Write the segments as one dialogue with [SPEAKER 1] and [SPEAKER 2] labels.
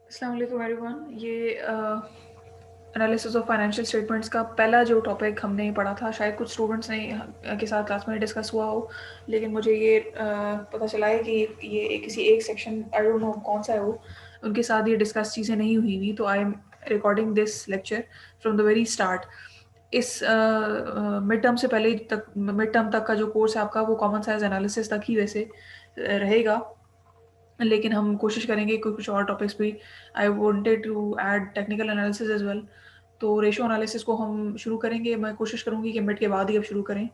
[SPEAKER 1] अस्सलाम वालेकुम एवरीवन। ये एनालिसिस ऑफ फाइनेंशियल स्टेटमेंट्स का पहला जो टॉपिक हमने पढ़ा था, शायद कुछ स्टूडेंट्स ने के साथ क्लास में डिस्कस हुआ हो, लेकिन मुझे ये पता चला है कि ये किसी एक सेक्शन, आई डोंट नो कौन सा है वो, उनके साथ ये डिस्कस चीज़ें नहीं हुई हुई। तो I am recording this lecture from the very start. इस मिड टर्म से पहले तक, मिड टर्म तक का जो कोर्स है आपका, वो कॉमन साइंस एनालिसिस तक ही वैसे रहेगा, लेकिन हम कोशिश करेंगे कि कुछ और टॉपिक्स भी। I wanted to add technical analysis as well. तो रेशो एनालिसिस को हम शुरू करेंगे। मैं कोशिश करूँगी कि मिड के बाद ही अब शुरू करें,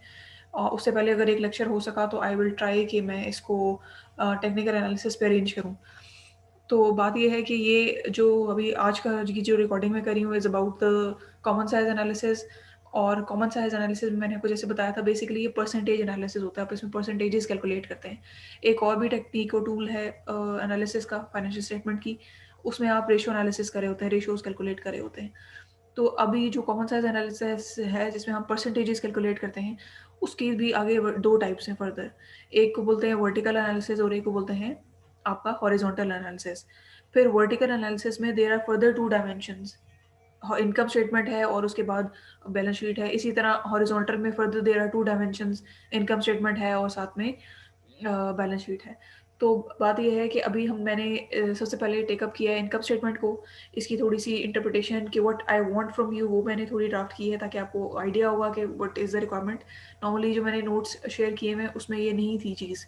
[SPEAKER 1] और उससे पहले अगर एक लेक्चर हो सका तो आई विल ट्राई कि मैं इसको टेक्निकल एनालिसिस पे अरेंज करूँ। तो बात ये है कि ये जो अभी आज का की जो रिकॉर्डिंग मैं कर रही हूँ is about the common size analysis. और कॉमन साइज एनालिसिस में मैंने आपको जैसे बताया था, बेसिकली ये परसेंटेज एनालिसिस होता है। आप इसमें परसेंटेजेस कैलकुलेट करते हैं। एक और भी टेक्निक और टूल है एनालिसिस का, फाइनेंशियल स्टेटमेंट की। उसमें आप रेशियो एनालिसिस कर रहे होते हैं, रेशियोज कैलकुलेट कर रहे होते हैं। तो अभी जो कॉमन साइज एनालिसिस है, जिसमें हम परसेंटेजेस कैलकुलेट करते हैं, उसकी भी आगे दो टाइप्स हैं फर्दर। एक को बोलते हैं वर्टिकल एनालिसिस और एक को बोलते हैं आपका हॉरिजॉन्टल एनालिसिस। फिर वर्टिकल एनालिसिस में there are further two dimensions. Income statement है और उसके बाद बैलेंस शीट है। इसी तरह हॉरिजॉन्टल में further there are two dimensions, income statement है और साथ में बैलेंस शीट है। तो बात ये है कि अभी मैंने सबसे पहले टेकअप किया है इनकम स्टेटमेंट को। इसकी थोड़ी सी इंटरप्रिटेशन कि what I want from you, वो मैंने थोड़ी ड्राफ्ट की है, ताकि आपको आइडिया होगा कि what is the requirement. Normally जो मैंने नोट्स शेयर किए हैं उसमें ये नहीं थी चीज़,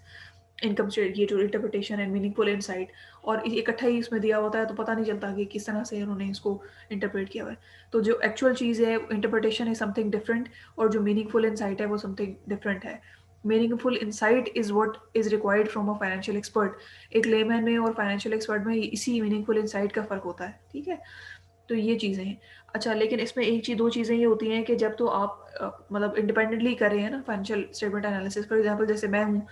[SPEAKER 1] इनकम स्टेट, ये जो इंटरप्रिटेशन एंड मीनिंगफुल इनसाइट। और इकट्ठा ही इसमें दिया होता है, तो पता नहीं चलता कि किस तरह से उन्होंने इसको इंटरप्रेट किया हुआ है। तो जो एक्चुअल चीज़ है, इंटरप्रिटेशन है समथिंग डिफरेंट, और जो मीनिंगफुल इनसाइट है वो समथिंग डिफरेंट है। Meaningful insight is what is required from a financial expert. एक लेमैन में और फाइनेंशियल एक्सपर्ट में इसी मीनिंगफुल इनसाइट का फ़र्क होता है, ठीक है। तो ये चीज़ें हैं। अच्छा, लेकिन इसमें एक चीज़, दो चीज़ें ये होती हैं कि जब तो आप मतलब इंडिपेंडेंटली कर रहे हैं ना financial statement analysis. For example जैसे मैं हूँ,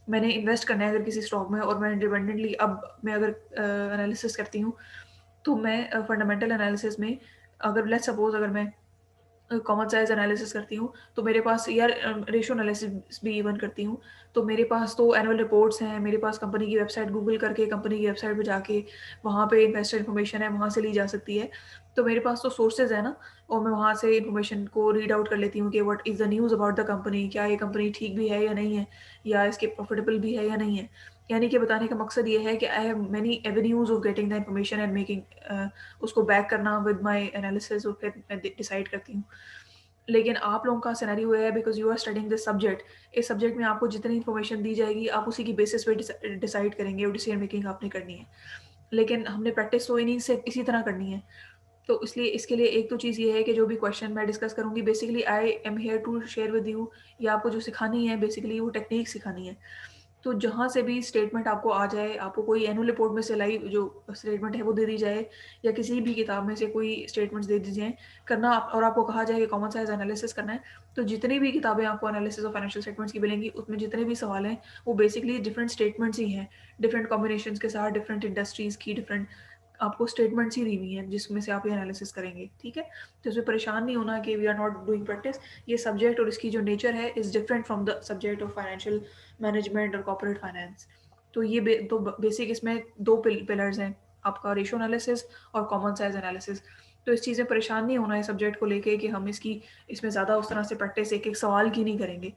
[SPEAKER 1] मैंने इन्वेस्ट करना है अगर किसी स्टॉक में, और मैं इंडिपेंडेंटली अब मैं अगर एनालिसिस करती हूँ, तो मैं फंडामेंटल एनालिसिस में, अगर लेट्स सपोज अगर मैं कॉमन साइज़ एनालिसिस करती हूँ, तो मेरे पास यार रेशियो एनालिसिस भी इवन करती हूँ, तो मेरे पास तो एनुअल रिपोर्ट्स हैं, मेरे पास कंपनी की वेबसाइट गूगल करके, कंपनी की वेबसाइट पे जाके, वहाँ पे इन्वेस्टर इन्फॉर्मेशन है, वहाँ से ली जा सकती है। तो मेरे पास तो सोर्सेज़ है ना, और मैं वहाँ से इन्फॉर्मेशन को रीड आउट कर लेती हूँ कि what is the news about the company, क्या ये कंपनी ठीक भी है या नहीं है, या इसके प्रॉफिटेबल भी है या नहीं है। यानी कि बताने का मकसद ये है कि I have many avenues of getting the information and making उसको बैक करना विद माय एनालिसिस, और फिर मैं डिसाइड करती हूँ। लेकिन आप लोगों का सिनेरियो है, because you are studying this subject. इस सब्जेक्ट में आपको जितनी इन्फॉर्मेशन दी जाएगी, आप उसी की बेसिस पे डिसाइड करेंगे और डिसीजन मेकिंग आपने करनी है। लेकिन हमने प्रैक्टिस तो इन्हीं से इसी तरह करनी है। तो इसलिए इसके लिए एक तो चीज़ ये है कि जो भी क्वेश्चन मैं डिस्कस करूँगी, basically I am here to share with you, या आपको जो सिखानी है बेसिकली वो टेक्नीक सिखानी है। तो जहाँ से भी स्टेटमेंट आपको आ जाए, आपको कोई एनुअल रिपोर्ट में से लाइव जो स्टेटमेंट है वो दे दी जाए, या किसी भी किताब में से कोई स्टेटमेंट्स दे दी जाएँ करना, और आपको कहा जाए कि कॉमन साइंस एनालिसिस करना है, तो जितनी भी किताबें आपको एनालिसिस ऑफ फाइनेंशियल स्टेटमेंट्स की मिलेंगी, उसमें जितने भी सवाल हैं, वो बेसिकली डिफरेंट स्टेटमेंट्स ही हैं, डिफरेंट कॉम्बिनेशंस के साथ, डिफरेंट इंडस्ट्रीज़ की डिफरेंट आपको स्टेटमेंट्स ही दी हुई हैं, जिसमें से आप ये एनालिसिस करेंगे, ठीक है? तो इसमें परेशान नहीं होना कि we are not doing practice. ये सब्जेक्ट और इसकी जो नेचर है is different from the subject of financial management और कॉर्पोरेट फाइनेंस। तो ये तो बेसिक इसमें दो पिलर्स हैं, आपका रेशियो एनालिसिस और कॉमन साइज एनालिसिस। तो इस चीज़ में परेशान नहीं होना है सब्जेक्ट को लेके कि हम इसमें ज़्यादा उस तरह से प्रैक्टिस एक एक सवाल की नहीं करेंगे।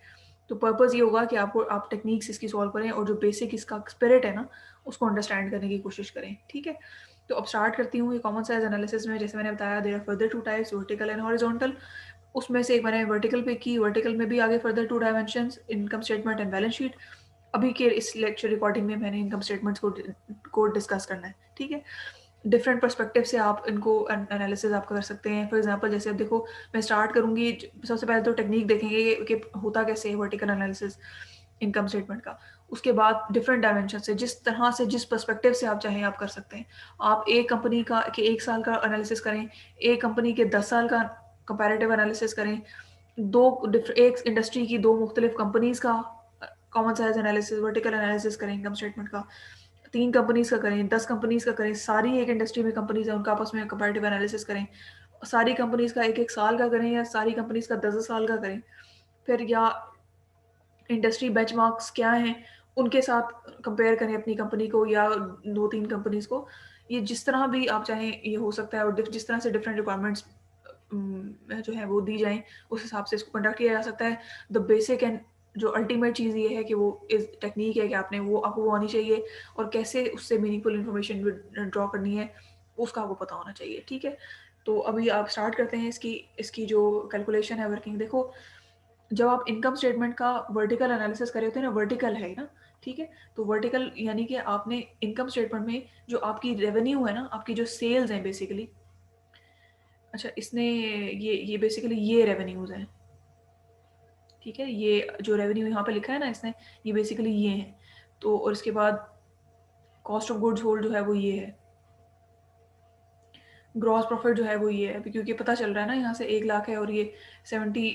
[SPEAKER 1] तो पर्पज़ ये होगा कि आप टेक्निक्स इसकी सॉल्व करें, और जो बेसिक इसका स्पिरिट है ना, उसको अंडरस्टैंड करने की कोशिश करें, ठीक है? तो अब स्टार्ट करती हूँ। ये कॉमन साइज एनालिसिस में, जैसे मैंने बताया, there are further two types, vertical and horizontal. उसमें से एक मैंने वर्टिकल पे की, वर्टिकल में भी आगे further two dimensions, income statement and balance sheet. अभी के इस लेक्चर रिकॉर्डिंग में मैंने इनकम स्टेटमेंट्स को डिस्कस करना है, ठीक है। डिफरेंट पर्सपेक्टिव से आप इनको एनालिसिस आप कर सकते हैं। फॉर एग्जांपल जैसे अब देखो, मैं स्टार्ट करूंगी, सबसे पहले तो टेक्निक देखेंगे कि होता कैसे है वर्टिकल एनालिसिस इनकम स्टेटमेंट का। उसके बाद डिफरेंट डायमेंशन से, जिस तरह से, जिस पर्सपेक्टिव से आप चाहें आप कर सकते हैं। आप एक कंपनी का कि एक साल का एनालिसिस करें, एक कंपनी के 10 साल का कंपैरेटिव एनालिसिस करें, एक इंडस्ट्री की दो मुख्तलिफ कंपनीज का common size analysis, vertical analysis करें इनकम स्टेटमेंट का, 3 कंपनीज का करें, 10 कंपनीज का करें, सारी एक इंडस्ट्री में कंपनीज है उनका आपस में कंपैरेटिव एनालिसिस करें, सारी कंपनीज का एक एक साल का करें, या सारी कंपनीज का 10 साल का करें। फिर या इंडस्ट्री बेंचमार्क्स क्या हैं, उनके साथ कंपेयर करें अपनी कंपनी को या 2-3 कंपनीज को। ये जिस तरह भी आप चाहें ये हो सकता है, और जिस तरह से डिफरेंट रिक्वायरमेंट्स जो है वो दी जाएँ, उस हिसाब से इसको कंडक्ट किया जा सकता है। द बेसिक एंड जो अल्टीमेट चीज़ ये है कि वो इस टेक्नीक है कि आपको वो आनी चाहिए, और कैसे उससे मीनिंगफुल इन्फॉर्मेशन ड्रॉ करनी है, उसका आपको पता होना चाहिए, ठीक है? तो अभी आप स्टार्ट करते हैं इसकी इसकी जो कैलकुलेशन है वर्किंग। देखो, जब आप इनकम स्टेटमेंट का वर्टिकल एनालिसिस कर रहे होते हैं ना, वर्टिकल है ना, ठीक है? तो वर्टिकल यानी कि आपने इनकम स्टेटमेंट में जो आपकी रेवेन्यू है ना, आपकी जो सेल्स हैं बेसिकली, अच्छा इसने ये बेसिकली ये रेवेन्यूज़ हैं, ठीक है? ये जो रेवेन्यू यहाँ पे लिखा है ना इसने, ये बेसिकली ये हैं। तो और इसके बाद कॉस्ट ऑफ गुड्स सोल्ड जो है वो ये है। ग्रॉस प्रॉफिट जो है वो ये है, अभी क्योंकि पता चल रहा है ना यहाँ से 1 लाख है, और ये 70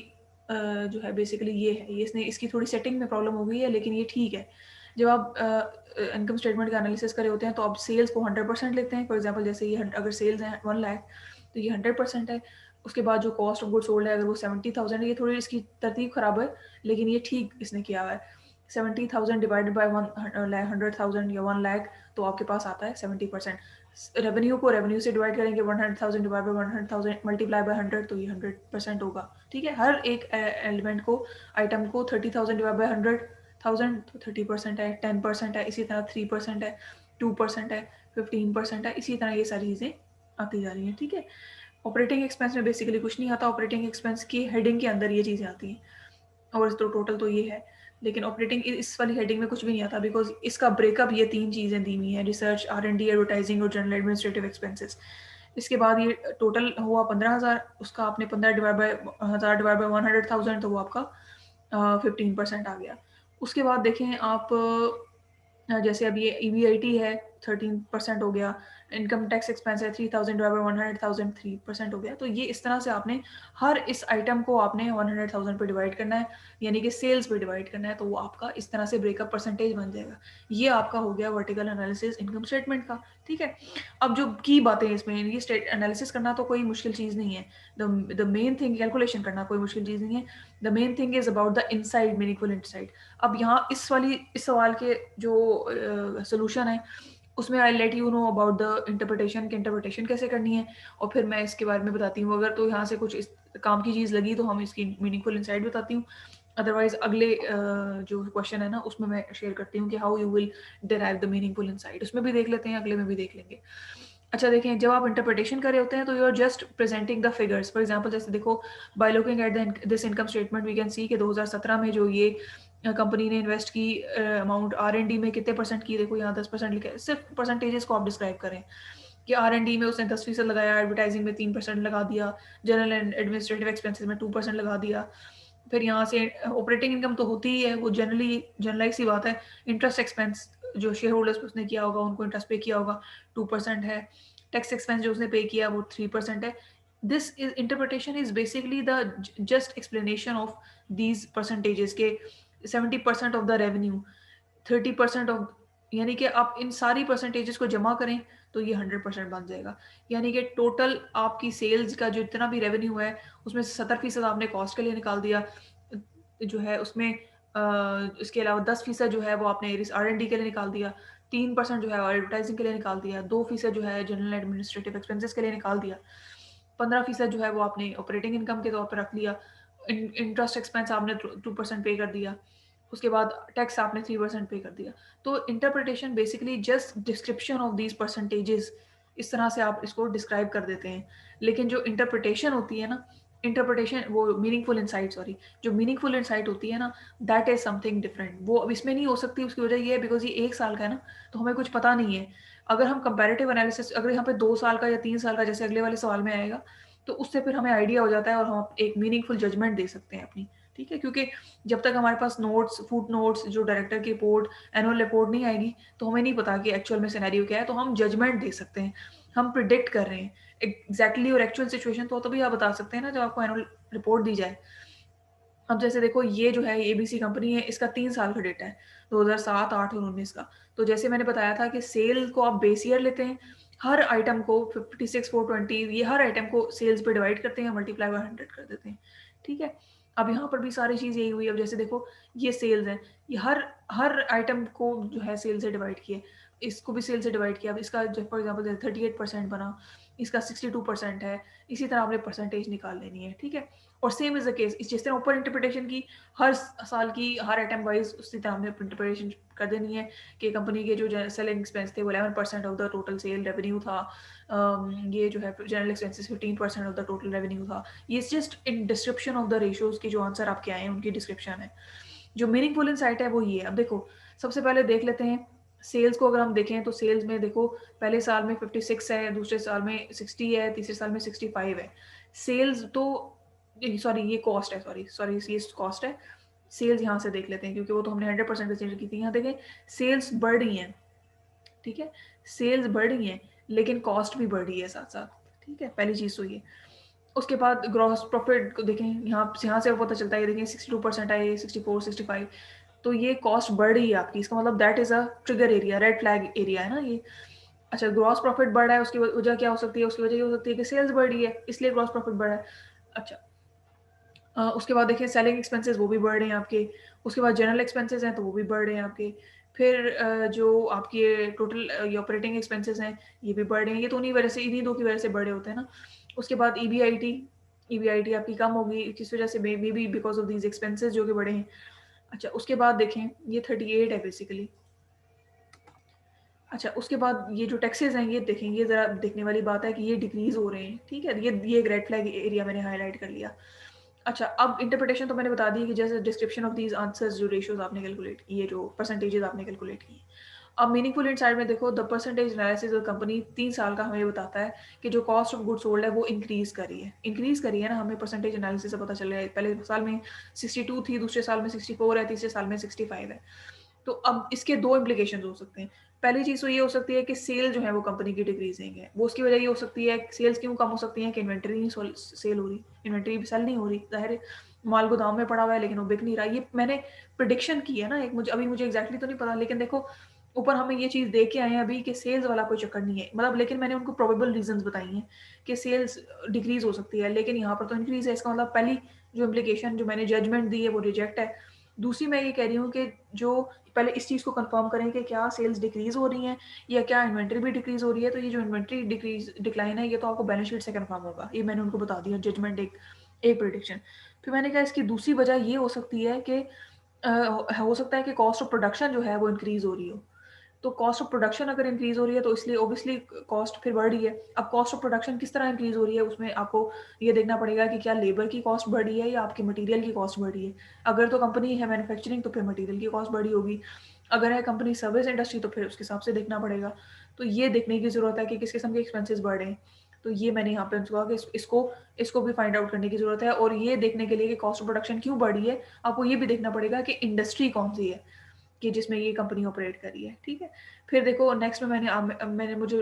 [SPEAKER 1] जो है बेसिकली ये है। ये इसने इसकी थोड़ी सेटिंग में प्रॉब्लम हो गई है, लेकिन ये ठीक है। जब आप इनकम स्टेटमेंट का एनालिसिस कर रहे होते हैं तो आप सेल्स को 100% लेते हैं। फॉर एग्जांपल जैसे ये अगर सेल्स हैं 1 लाख, तो ये 100% है। उसके बाद जो कॉस्ट ऑफ गुड्स सोल्ड है अगर वो 70,000 है, ये थोड़ी इसकी तरतीब खराब है, लेकिन ये ठीक इसने किया हुआ है। 70,000 डिवाइडेड बाय 100,000 या 1 लाख, तो आपके पास आता है 70%। रेवेन्यू को रेवेन्यू से डिवाइड करेंगे, 100,000 डिवाइड बाय 100,000 मल्टीप्लाई बाय 100, तो ये 100% होगा, ठीक है? हर एक एलिमेंट को, आइटम को 30,000 डिवाइड बाय 100,000 तो 30% है, 10% है, इसी तरह 3% है, 2% है, 15% है, इसी तरह ये सारी चीज़ें आती जा रही हैं, ठीक है? ऑपरेटिंग एक्सपेंस में बेसिकली कुछ नहीं आता। ऑपरेटिंग एक्सपेंस की हेडिंग के अंदर ये चीज़ें आती हैं, और तो टोटल तो ये है। लेकिन ऑपरेटिंग इस वाली हेडिंग में कुछ भी नहीं आता, बिकॉज़ इसका ब्रेकअप ये 3 चीज़ें दी हुई हैं, रिसर्च, R&D, एडवर्टाइजिंग और जनरल एडमिनिस्ट्रेटिव एक्सपेंसेस। इसके बाद ये टोटल हुआ 15,000, उसका आपने 15 डिवाइड बाय 1000 डिवाइड बाय 100,000, तो वो आपका 15% आ गया। उसके बाद देखें आप, जैसे अब ये ईवीआईटी है, 13% हो गया। इनकम टैक्स एक्सपेंस है 3000 डिवाइड बाय 100,000, 3% हो गया। तो ये इस तरह से आपने हर इस आइटम को आपने 100,000 पे डिवाइड करना है, यानी कि सेल्स पे डिवाइड करना है, तो वो आपका इस तरह से ब्रेकअप परसेंटेज बन जाएगा। ये आपका हो गया वर्टिकल एनालिसिस इनकम स्टेटमेंट का, ठीक है? अब जो की बातें हैं इसमें, ये स्टेट एनालिसिस करना तो कोई मुश्किल चीज़ नहीं है। द मेन थिंग, कैलकुलेशन करना कोई मुश्किल चीज़ नहीं है। The main thing is about the inside, meaningful inside. अब यहाँ इस सवाल के जो सॉल्यूशन है, उसमें I let you know about the interpretation, कि इंटरप्रिटेशन कैसे करनी है, और फिर मैं इसके बारे में बताती हूँ। अगर तो यहाँ से कुछ इस काम की चीज़ लगी तो हम इसकी मीनिंगफुल इनसाइट बताती हूँ। अदरवाइज अगले जो क्वेश्चन है ना, उसमें मैं शेयर करती हूँ कि how you will derive the meaningful insight. उसमें भी देख लेते हैं, अगले में भी देख लेंगे। अच्छा देखें, जब आप इंटरप्रिटेशन कर रहे होते हैं तो you are just presenting the figures. For example जैसे देखो, by looking at this income statement we can see कि 2017 में जो ये कंपनी ने इन्वेस्ट की अमाउंट R&D में कितने परसेंट की, देखो यहाँ 10% लिखा है। सिर्फ परसेंटेजेस को आप डिस्क्राइब करें कि R&D में उसने 10% लगाया, एडवर्टाइजिंग में 3% लगा दिया, जनरल एंड एडमिनिस्ट्रेटिव एक्सपेंसेस में 2% लगा दिया। फिर यहाँ से ऑपरेटिंग इनकम तो होती ही है, वो जनरलाइज सी बात है। इंटरेस्ट एक्सपेंस जो शेयर होल्डर्स को उसने किया होगा, उनको इंटरेस्ट पे किया होगा, 2% है। टैक्स एक्सपेंस जो उसने पे किया वो 3% है। This is interpretation is basically the just explanation of these percentages के 70% ऑफ द रेवेन्यू, 30% ऑफ, यानी कि आप इन सारी परसेंटेजेस को जमा करें तो ये 100% बन जाएगा। यानी कि टोटल आपकी सेल्स का जो इतना भी रेवेन्यू है, उसमें से 70% आपने कॉस्ट के लिए निकाल दिया, जो है उसमें इसके अलावा 10% जो है वो आपने R&D के लिए निकाल दिया, 3% जो है एडवर्टाइजिंग के लिए निकाल दिया, 2% जो है जनरल एडमिनिस्ट्रेटिव एक्सपेंसेस के लिए निकाल दिया, 15% जो है वो आपने ऑपरेटिंग इनकम के तौर पर रख लिया, इंटरेस्ट एक्सपेंस आपने 2% पे कर दिया, उसके बाद टैक्स आपने 3% पे कर दिया। तो interpretation basically just description of these percentages, इस तरह से आप इसको डिस्क्राइब कर देते हैं। लेकिन जो इंटरप्रिटेशन होती है ना, इंटरप्रिटेशन वो मीनिंगफुल इनसाइट, सॉरी, जो मीनिंगफुल इनसाइट होती है ना, दैट इज समथिंग डिफरेंट। वो अब इसमें नहीं हो सकती, उसकी वजह ये है बिकॉज ये 1 साल का है ना, तो हमें कुछ पता नहीं है। अगर हम कंपैरेटिव एनालिसिस, अगर यहाँ पे 2 साल का या 3 साल का जैसे अगले वाले सवाल में आएगा, तो उससे फिर हमें आइडिया हो जाता है और हम एक मीनिंगफुल जजमेंट दे सकते हैं अपनी, ठीक है? क्योंकि जब तक हमारे पास नोट्स, फुट नोट्स, जो डायरेक्टर की रिपोर्ट, एनुअल रिपोर्ट नहीं आएगी, तो हमें नहीं पता कि एक्चुअल में सिनेरियो क्या है। तो हम जजमेंट दे सकते हैं, हम प्रिडिक्ट कर रहे हैं एग्जैक्टली, और एक्चुअल सिचुएशन तो तभी आप बता सकते हैं ना जब आपको एनुअल रिपोर्ट दी जाए। अब जैसे देखो, ये जो है एबीसी कंपनी है, इसका 3 साल का डेटा है, 2007, 8 और 19 का। तो जैसे मैंने बताया था कि सेल को आप बेस ईयर लेते हैं, हर आइटम को 56,420, ये हर आइटम को सेल्स पे डिवाइड करते हैं, मल्टीप्लाई बाय 100 कर देते हैं, ठीक है? अब यहाँ पर भी सारी चीज़ यही हुई। अब जैसे देखो, ये सेल्स है, ये हर हर आइटम को जो है सेल से डिवाइड किए। इसको भी सेल से डिवाइड किया, अब इसका फॉर एग्जांपल 38% बना, इसका 62% है, इसी तरह आपने परसेंटेज निकाल लेनी है, ठीक है। और सेम इज द केस, जिस तरह ऊपर इंटरप्रिटेशन की हर साल की हर आइटम वाइज उसी तरह हमने इंटरप्रिटेशन कर देनी है कि कंपनी के जो सेलिंग एक्सपेंस थे वो 11% of the total sale revenue था, ये जो है general expenses 15% of the total revenue था। ये just in description of the ratios के जो आंसर आपके आए हैं उनकी डिस्क्रिप्शन है। जो मीनिंगफुल इनसाइट है वो ये है। अब देखो, सबसे पहले देख लेते हैं सेल्स को। अगर हम देखें तो सेल्स में देखो, पहले साल में 56 है, दूसरे साल में 60 है, तीसरे साल में 65 है। सेल्स तो सॉरी ये कॉस्ट है, सॉरी सॉरी ये कॉस्ट है। सेल्स यहाँ से देख लेते हैं क्योंकि वो तो हमने 100% कंसीडर की थी। यहाँ देखें सेल्स बढ़ रही हैं, ठीक है, सेल्स बढ़ रही हैं लेकिन कॉस्ट भी बढ़ रही है साथ साथ, ठीक है, पहली चीज़ तो ये। उसके बाद ग्रॉस प्रॉफिट को देखें, यहाँ से पता चलता है, देखें 62% है, 64 65, तो ये कॉस्ट बढ़ रही है आपकी, इसका मतलब that is a trigger area, red flag area है ना ये। अच्छा, ग्रॉस प्रॉफिट बढ़ रहा है, उसकी वजह क्या हो सकती है? उसकी वजह ये हो सकती है कि सेल्स बढ़ रही है, इसलिए ग्रॉस प्रॉफिट बढ़ रहा है। अच्छा, उसके बाद देखिए सेलिंग एक्सपेंसेस वो भी बढ़ रहे हैं आपके। उसके बाद जनरल एक्सपेंसेस हैं तो वो भी बढ़ रहे हैं आपके। फिर जो आपके टोटल ये ऑपरेटिंग एक्सपेंसेस हैं ये भी बढ़ रहे हैं। ये तो उन्हीं वजह से, इन्हीं दो की वजह से बढ़े होते हैं ना। उसके बाद ईबीआईटी आपकी कम होगी, किस वजह से? May be because of these expenses जो कि बढ़े हैं। अच्छा, उसके बाद देखें ये 38 है बेसिकली। अच्छा, उसके बाद ये जो टैक्सेस हैं ये देखें, ये ज़रा देखने वाली बात है कि ये डिक्रीज़ हो रहे हैं, ठीक है। ये एक रेड फ्लैग एरिया मैंने हाईलाइट कर लिया। अच्छा, अब इंटरप्रिटेशन तो मैंने बता दी कि जैसे डिस्क्रिप्शन ऑफ दीज आंसर्स, जो रेशियोज आपने कैलकुलेट, ये जो परसेंटेजेस आपने कैलकुलेट किए। अब मीनिंगफुल इनसाइड में देखो, the percentage analysis of company 3 साल का हमें बताता है कि जो कॉस्ट ऑफ गुड सोल्ड है वो इंक्रीज करी है ना। हमें परसेंटेज एनालिसिस से पता चल रहा है, पहले साल में 62 थी, दूसरे साल में 64 है, तीसरे साल में 65 है। तो अब इसके दो इम्प्लीकेशन हो सकते हैं। पहली चीज़ तो ये हो सकती है कि सेल जो है वो कंपनी की डिक्रीजिंग है, वो उसकी वजह ये हो सकती है, सेल्स क्यों कम हो सकती है कि इन्वेंट्री नहीं सेल हो रही, इन्वेंट्री सेल नहीं हो रही, जाहिर है माल गोदाम में पड़ा हुआ है लेकिन वो बिक नहीं रहा। ये मैंने प्रिडिक्शन की है ना एक, मुझे एग्जैक्टली तो नहीं पता, लेकिन देखो ऊपर हमें ये चीज़ देख के आए हैं अभी कि सेल्स वाला कोई चक्कर नहीं है, मतलब, लेकिन मैंने उनको प्रोबेबल रीजंस बताई हैं कि सेल्स डिक्रीज हो सकती है, लेकिन यहाँ पर तो इंक्रीज है। इसका मतलब पहली जो इम्प्लीकेशन जो मैंने जजमेंट दी है वो रिजेक्ट है। दूसरी मैं ये कह रही हूँ कि जो पहले इस चीज़ को कंफर्म करें कि क्या सेल्स डिक्रीज हो रही हैं या क्या इन्वेंट्री भी डिक्रीज हो रही है। तो ये जो इन्वेंट्री डिक्लाइन है ये तो आपको बैलेंस शीट से कंफर्म होगा, ये मैंने उनको बता दिया, जजमेंट एक प्रिडिक्शन। फिर मैंने कहा इसकी दूसरी वजह ये हो सकती है कि हो सकता है कि कॉस्ट ऑफ प्रोडक्शन जो है वो इंक्रीज हो रही हो। तो कॉस्ट ऑफ प्रोडक्शन अगर इंक्रीज हो रही है तो इसलिए ऑब्वियसली कॉस्ट फिर बढ़ रही है। अब कॉस्ट ऑफ प्रोडक्शन किस तरह इंक्रीज हो रही है, उसमें आपको ये देखना पड़ेगा कि क्या लेबर की कॉस्ट बढ़ रही है या आपकी मटेरियल की कॉस्ट बढ़ रही है। अगर तो कंपनी है मैन्युफैक्चरिंग तो फिर मटेरियल की कॉस्ट बढ़ी होगी, अगर है कंपनी सर्विस इंडस्ट्री तो फिर उसके हिसाब से देखना पड़ेगा। तो ये देखने की ज़रूरत है कि किस किस्म के एक्सपेंसेस बढ़ रहे हैं। तो ये मैंने यहाँ पे उनको कहा कि इसको भी फाइंड आउट करने की ज़रूरत है। और ये देखने के लिए कि कॉस्ट ऑफ प्रोडक्शन क्यों बढ़ी है, आपको ये भी देखना पड़ेगा कि इंडस्ट्री कौन सी है कि जिसमें ये कंपनी ऑपरेट कर रही है, ठीक है। फिर देखो नेक्स्ट में मैंने मुझे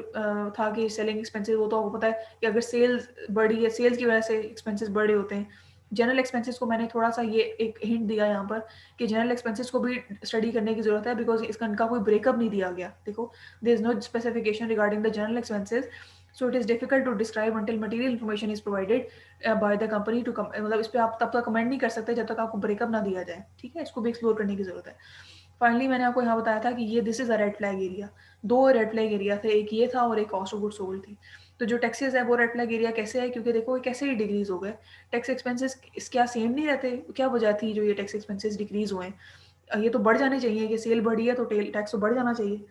[SPEAKER 1] था कि सेलिंग एक्सपेंसेस, वो तो आपको पता है कि अगर सेल्स बढ़ी है, सेल्स की वजह से एक्सपेंसेस बढ़े होते हैं। जनरल एक्सपेंसेस को मैंने थोड़ा सा ये एक हिंट दिया यहाँ पर कि जनरल एक्सपेंसेस को भी स्टडी करने की जरूरत है, बिकॉज इनका कोई ब्रेकअप नहीं दिया गया। देखो, there is no specification regarding the general expenses, so it is difficult to describe until material information is provided by the company to, मतलब इस पर आप तब तक कमेंट नहीं कर सकते जब तक आपको ब्रेकअप ना दिया जाए, ठीक है। इसको भी एक्सप्लोर करने की जरूरत है। फाइनली मैंने आपको यहाँ बताया था कि ये this is a red flag area. दो रेड फ्लैग एरिया थे, एक ये था और एक कॉस्ट ऑफ गुड सोल्ड थी। तो जो टैक्सेस है वो रेड फ्लैग एरिया कैसे है, क्योंकि देखो ये कैसे ही डिक्रीज हो गए। टैक्स एक्सपेंसेस क्या सेम नहीं रहते? क्या वजह थी जो ये टैक्स एक्सपेंसेस डिक्रीज हुए? ये तो बढ़ जाने चाहिए, कि सेल बढ़ी है तो टैक्स तो बढ़ जाना चाहिए।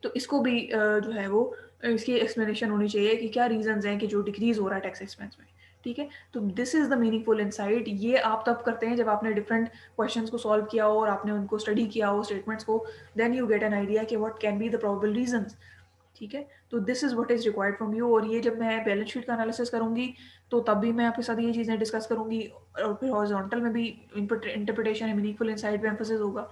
[SPEAKER 1] तो इसको भी जो है वो इसकी एक्सप्लेनेशन होनी चाहिए कि क्या रीजंस हैं कि जो डिक्रीज हो रहा है टैक्स एक्सपेंस में, ठीक है। तो this is the meaningful insight. ये आप तब करते हैं जब आपने डिफरेंट क्वेश्चंस को सॉल्व किया हो और आपने उनको स्टडी किया हो स्टेटमेंट्स को, then you get an idea कि what can be the probable reasons, ठीक है। तो this is what is required from you. और ये जब मैं बैलेंस शीट का एनालिसिस करूंगी तो तब भी मैं आपके साथ ये चीज़ें डिस्कस करूंगी, और फिर हॉरिजॉन्टल में भी इंटरप्रिटेशन मीनिंगफुल इनसाइट पे एम्फोसिस होगा।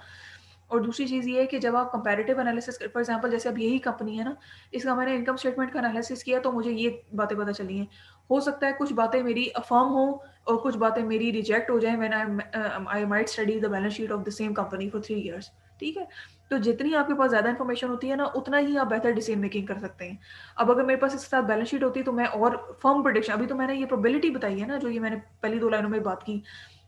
[SPEAKER 1] और दूसरी चीज़ ये है कि जब आप कंपैरेटिव एनालिसिस, फॉर एग्जांपल जैसे अब यही कंपनी है ना, इसका मैंने इनकम स्टेटमेंट का एनालिसिस किया तो मुझे ये बातें पता चली हैं। हो सकता है कुछ बातें मेरी अफर्म हो और कुछ बातें मेरी रिजेक्ट हो जाएं, when I might study the balance sheet of the same company for 3 years, ठीक है। तो जितनी आपके पास ज़्यादा इन्फॉर्मेशन होती है ना, उतना ही आप बेहतर डिसीजन मेकिंग कर सकते हैं। अब अगर मेरे पास इसके साथ बैलेंस शीट होती तो मैं और फर्म प्रोडिक्शन, अभी तो मैंने ये प्रोबेबिलिटी बताई है ना, जो ये मैंने पहली 2 लाइनों में बात की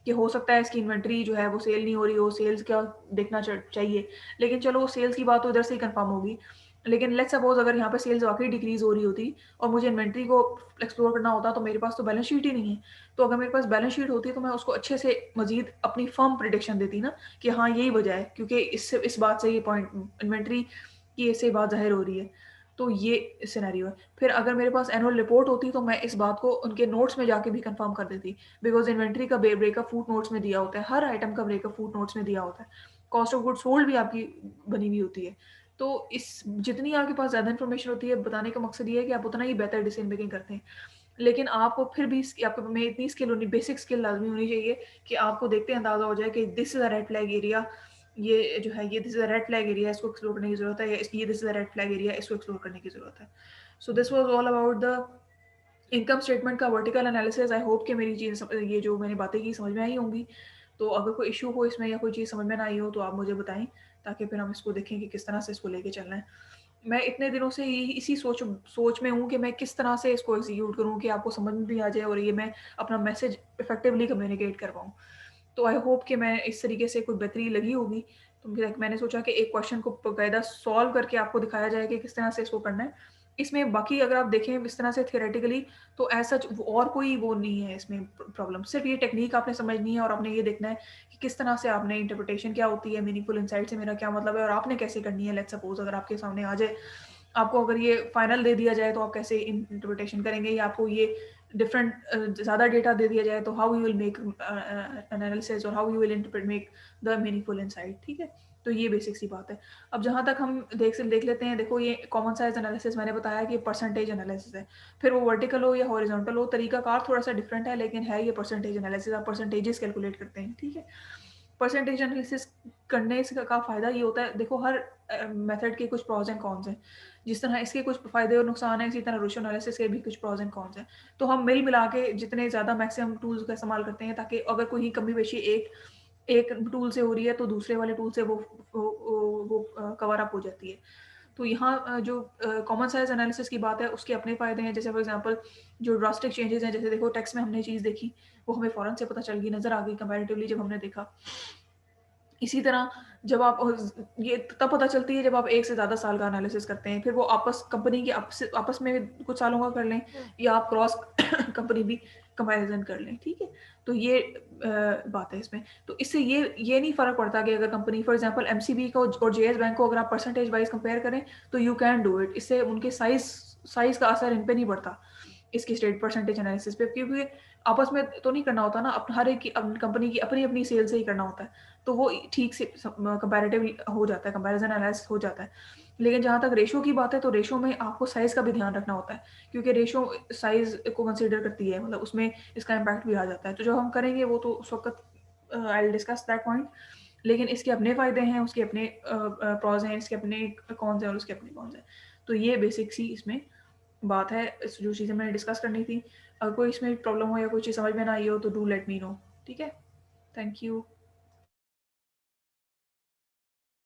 [SPEAKER 1] कि हो सकता है इसकी इन्वेंट्री जो है वो सेल नहीं हो रही हो, सेल्स क्या देखना चाहिए। लेकिन चलो सेल्स की बात तो इधर से ही कन्फर्म होगी। लेकिन लेट्स सपोज़ अगर यहाँ पे सेल्स वाक़ई डिक्रीज़ हो रही होती और मुझे इन्वेंट्री को एक्सप्लोर करना होता, तो मेरे पास तो बैलेंस शीट ही नहीं है। तो अगर मेरे पास बैलेंस शीट होती तो मैं उसको अच्छे से मज़ीद अपनी फ़र्म प्रेडिक्शन देती ना, कि हाँ, यही वजह है, क्योंकि इससे इस बात से ये पॉइंट इन्वेंट्री की इससे बात ज़ाहिर हो रही है। तो ये सिनेरियो है। फिर अगर मेरे पास एनुअल रिपोर्ट होती तो मैं इस बात को उनके नोट्स में जाके भी कन्फर्म कर देती, बिकॉज़ इन्वेंट्री का ब्रेकअप फुट नोट्स में दिया होता है, हर आइटम का ब्रेकअप फुट नोट्स में दिया होता है। कॉस्ट ऑफ गुड्स सोल्ड भी आपकी बनी हुई होती है। तो इस जितनी आपके पास ज़्यादा इन्फॉर्मेशन होती है, बताने का मकसद ये है कि आप उतना ही बेहतर डिसीजन मेकिंग करते हैं। लेकिन आपको फिर भी आपके में इतनी स्किल होनी, बेसिक स्किल लाज़मी होनी चाहिए कि आपको देखते ही अंदाज़ा हो जाए कि this is a red flag area, ये जो है ये this is a red flag area, इसको एक्सप्लोर करने की ज़रूरत है, या ये this is a red flag area, इसको एक्सप्लोर करने की ज़रूरत है। So this was all about the income statement का वर्टिकल एनालिसिस। आई होप कि मेरी चीज़ ये जो मैंने बातें की समझ में आई होंगी। तो अगर कोई इश्यू हो इसमें या कोई चीज़ समझ में ना आई हो तो आप मुझे बताएँ, ताकि फिर हम इसको देखें कि किस तरह से इसको लेके चलना है। मैं इतने दिनों से इसी सोच सोच में हूँ कि मैं किस तरह से इसको एग्ज़ीक्यूट करूँ कि आपको समझ में भी आ जाए और ये मैं अपना मैसेज इफ़ेक्टिवली कम्युनिकेट कर पाऊँ। तो आई होप कि मैं इस तरीके से कोई बेहतरी लगी होगी। तो मैंने सोचा कि एक क्वेश्चन को बाकायदा सॉल्व करके आपको दिखाया जाए कि किस तरह से इसको करना है। इसमें बाकी अगर आप देखें इस तरह से थियोरेटिकली, तो एज़ सच और कोई वो नहीं है इसमें प्रॉब्लम। सिर्फ़ ये टेक्नीक आपने समझनी है और आपने ये देखना है कि किस तरह से आपने इंटरप्रिटेशन क्या होती है, मीनिंगफुल इनसाइट से मेरा क्या मतलब है और आपने कैसे करनी है। लेट्स सपोज़ अगर आपके सामने आ जाए, आपको अगर ये फाइनल दे दिया जाए तो आप कैसे इंटरप्रिटेशन करेंगे, या आपको ये डिफरेंट ज़्यादा डेटा दे दिया जाए तो how you will make analysis और how you will interpret make the meaningful insight, ठीक है? तो ये बेसिक सी बात है। अब जहाँ तक हम देख लेते हैं, देखो ये कॉमन साइज़ एनालिसिस मैंने बताया कि परसेंटेज एनालिसिस है। फिर वो वर्टिकल हो या हॉरिजॉन्टल हो, तरीकाकार थोड़ा-सा डिफरेंट है, लेकिन है ये परसेंटेज एनालिसिस। आप परसेंटेजेस कैलकुलेट करते हैं, ठीक है? परसेंटेज एनालिसिस करने से का फ़ायदा ये होता है, देखो हर मेथड के कुछ प्रोस एंड कॉन्स हैं। जिस तरह इसके कुछ फ़ायदे और नुकसान हैं, इसी तरह रेशियो एनालिसिस के भी कुछ प्रोस एंड कॉन्स हैं। तो हम मिला के जितने ज़्यादा मैक्सिमम टूल्स का इस्तेमाल करते हैं, ताकि अगर कोई कमी-बेशी एक एक टूल से हो रही है तो दूसरे वाले टूल से वो कवर अप हो जाती है। तो यहाँ जो कॉमन साइज़ एनालिसिस की बात है, उसके अपने फ़ायदे हैं। जैसे फॉर एग्ज़ाम्पल जो ड्रास्टिक चेंजेज़ हैं, जैसे देखो टेक्स्ट में हमने चीज़ देखी, वो हमें फ़ौरन से पता चल गई, नज़र आ गई कंपैरेटिवली जब हमने देखा। इसी तरह जब आप ये तब पता चलती है जब आप 1 से ज़्यादा साल का एनालिसिस करते हैं। फिर वो आपस कंपनी के आपस में कुछ सालों का कर लें, या आप क्रॉस कंपनी भी कंपैरिज़न कर लें, ठीक है? तो ये बात है इसमें। तो इससे ये नहीं फ़र्क पड़ता कि अगर कंपनी फॉर एग्ज़ाम्पल एमसीबी को और जेएस बैंक को अगर आप परसेंटेज वाइज़ कंपेयर करें, तो यू कैन डू इट। इससे उनके साइज़ का असर इन पे नहीं पड़ता, इसकी स्टेट परसेंटेज एनालिसिस पे, क्योंकि आपस में तो नहीं करना होता ना, हर एक की कंपनी की अपनी-अपनी सेल से ही करना होता है। तो वो ठीक से कंपैरेटिव हो जाता है, कंपैरिज़न एनालिसिस हो जाता है। लेकिन जहाँ तक रेशियो की बात है, तो रेशियो में आपको साइज़ का भी ध्यान रखना होता है, क्योंकि रेशियो साइज़ को कंसीडर करती है, मतलब उसमें इसका इम्पैक्ट भी आ जाता है। तो जो हम करेंगे वो तो उस वक़्त I will discuss that point. लेकिन इसके अपने फ़ायदे हैं, उसके अपने प्रॉज़ हैं, इसके अपने कॉन्स हैं और उसके अपने कॉन्स हैं। तो ये बेसिक सी इसमें बात है, जो चीज़ें मैंने डिस्कस करनी थी। अगर कोई इसमें प्रॉब्लम हो या कोई चीज़ समझ में ना आई हो तो डू लेट मी नो, ठीक है? Thank you.